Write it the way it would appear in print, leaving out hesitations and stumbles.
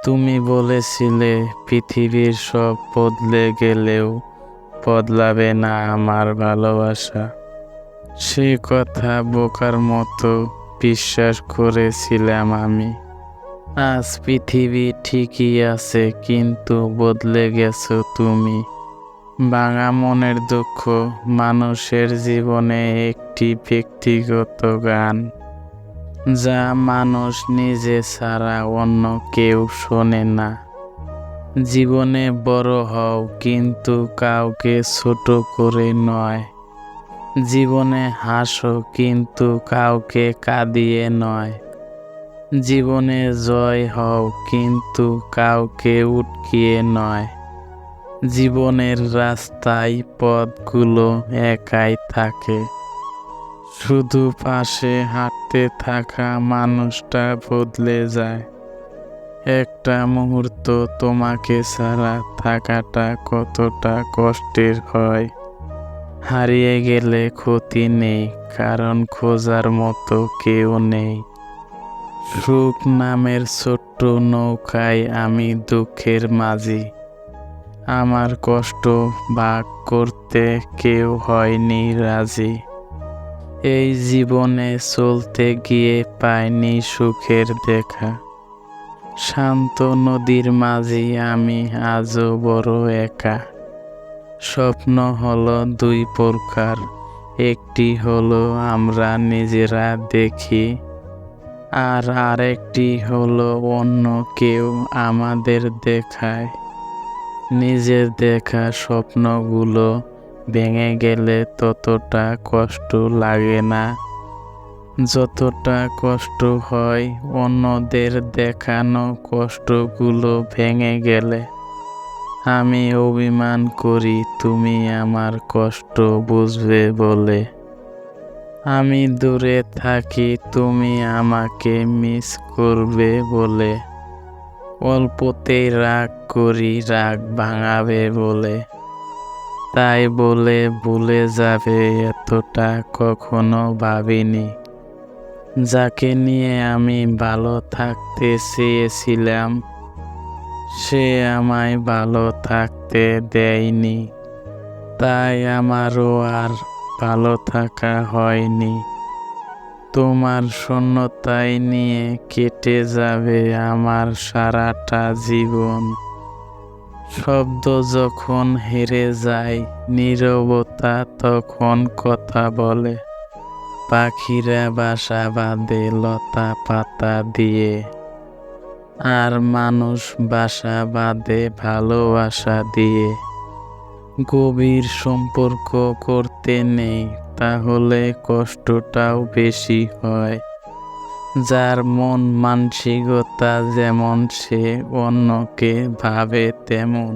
তুমি বলেছিলে পৃথিবীর সব বদলে গেলেও বদলাবে না আমার ভালোবাসা। সে কথা বোকার মতো বিশ্বাস করেছিলাম আমি। আজ পৃথিবী ঠিকই আছে, কিন্তু বদলে গেছো তুমি। ভাঙা মনের দুঃখ মানুষের জীবনে একটি ব্যক্তিগত গান, যা মানুষ নিজে ছাড়া অন্য কেউ শোনে না। জীবনে বড় হও, কিন্তু কাউকে ছোট করে নয়। জীবনে হাসো, কিন্তু কাউকে কাঁদিয়ে নয়। জীবনে জয় হও, কিন্তু কাউকে উটকিয়ে নয়। জীবনের রাস্তায় পথগুলো একাই থাকে, শুধু পাশে হাঁটতে থাকা মানুষটা বদলে যায়। একটা মুহূর্ত তোমাকে ছাড়া থাকাটা কতটা কষ্টের হয়। হারিয়ে গেলে ক্ষতি নেই, কারণ খোঁজার মতো কেউ নেই। সুখ নামের ছোট্ট নৌকায় আমি দুঃখের মাঝি। আমার কষ্ট ভাগ করতে কেউ হয়নি রাজি। এই জীবনে চলতে গিয়ে পাইনি সুখের দেখা। শান্ত নদীর মাঝি আমি আজও বড় একা। স্বপ্ন হলো দুই প্রকার, একটি হলো আমরা নিজেরা দেখি, আর আরেকটি হলো অন্য কেউ আমাদের দেখায়। নিজের দেখা স্বপ্নগুলো ভেঙে গেলে ততটা কষ্ট লাগে না, যতটা কষ্ট হয় অন্যদের দেখানো কষ্টগুলো ভেঙে গেলে। আমি অভিমান করি তুমি আমার কষ্ট বুঝবে বলে। আমি দূরে থাকি তুমি আমাকে মিস করবে বলে। অল্পতেই রাগ করি রাগ ভাঙাবে বলে। তাই বলে ভুলে যাবে এতটা কখনো ভাবিনি। যাকে নিয়ে আমি ভালো থাকতে চেয়েছিলাম, সে আমায় ভালো থাকতে দেয়নি। তাই আমারও আর ভালো থাকা হয়নি। তোমার শূন্যতায় নিয়ে কেটে যাবে আমার সারাটা জীবন। শব্দ যখন হেরে যায়, নীরবতা তখন কথা বলে। পাখিরা বাসা বাঁধে লতা পাতা দিয়ে, আর মানুষ বাসা বাঁধে ভালোবাসা দিয়ে। গভীর সম্পর্ক করতে নেই, তাহলে কষ্টটাও বেশি হয়। যার মন মানসিকতা যেমন সে অন্যকে ভাবে তেমন।